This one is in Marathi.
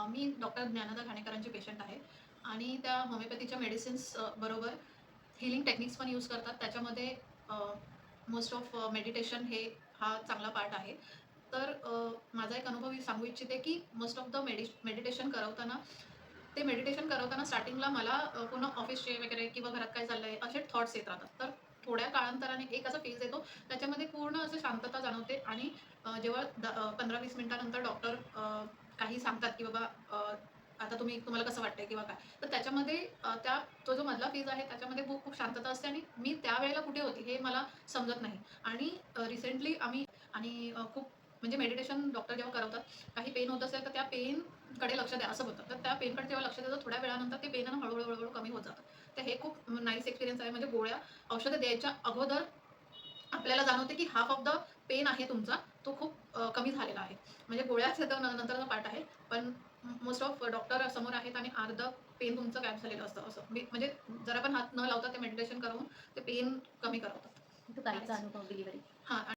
मी डॉक्टर ज्ञानदा घाणेकरांची पेशंट आहे आणि त्या होमिओपॅथीच्या मेडिसिन्स बरोबर हीलिंग टेक्निक्स पण यूज करतात. त्याच्यामध्ये मोस्ट ऑफ मेडिटेशन हा चांगला पार्ट आहे. तर माझा एक अनुभव मी सांगू इच्छिते की मोस्ट ऑफ द मेडिटेशन करवताना स्टार्टिंगला मला पूर्ण ऑफिसचे वगैरे किंवा घरात काय चाललंय असे थॉट्स येत राहतात. तर थोड्या काळांतराने एक असा फेज येतो त्याच्यामध्ये पूर्ण असं शांतता जाणवते आणि जेव्हा 15-20 मिनिटानंतर डॉक्टर काही सांगतात की बाबा आता तुम्हाला कसं वाटतंय किंवा काय, तर त्याच्यामध्ये तो जो मधला फेज आहे त्याच्यामध्ये खूप खूप शांतता असते आणि मी त्यावेळेला कुठे होती हे मला समजत नाही. आणि रिसेंटली आम्ही आणि खूप म्हणजे मेडिटेशन डॉक्टर जेव्हा करवतात, काही पेन होत असेल तर त्या पेनकडे लक्ष द्या असं बोलतात. तर त्या पेनकडे जेव्हा लक्ष द्यायचं थोड्या वेळानंतर ते पेन हळूहळू कमी होत जातं. तर हे खूप नाईस एक्सपिरियन्स आहे. म्हणजे औषधं द्यायच्या अगोदर आपल्याला जाणवते की हाफ ऑफ द पेन आहे तुमचा तो खूप कमी झालेला आहे. म्हणजे गोळ्याच तर नंतरचा पार्ट आहे. पण मोस्ट ऑफ डॉक्टर समोर आहेत आणि अर्ध पेन तुमचं गायब झालेलं असतं. असं मी म्हणजे जरा पण हात न लावता ते मेडिटेशन करून ते पेन कमी करवतात. तो ताईचा अनुभव डिलिव्हरी. हां.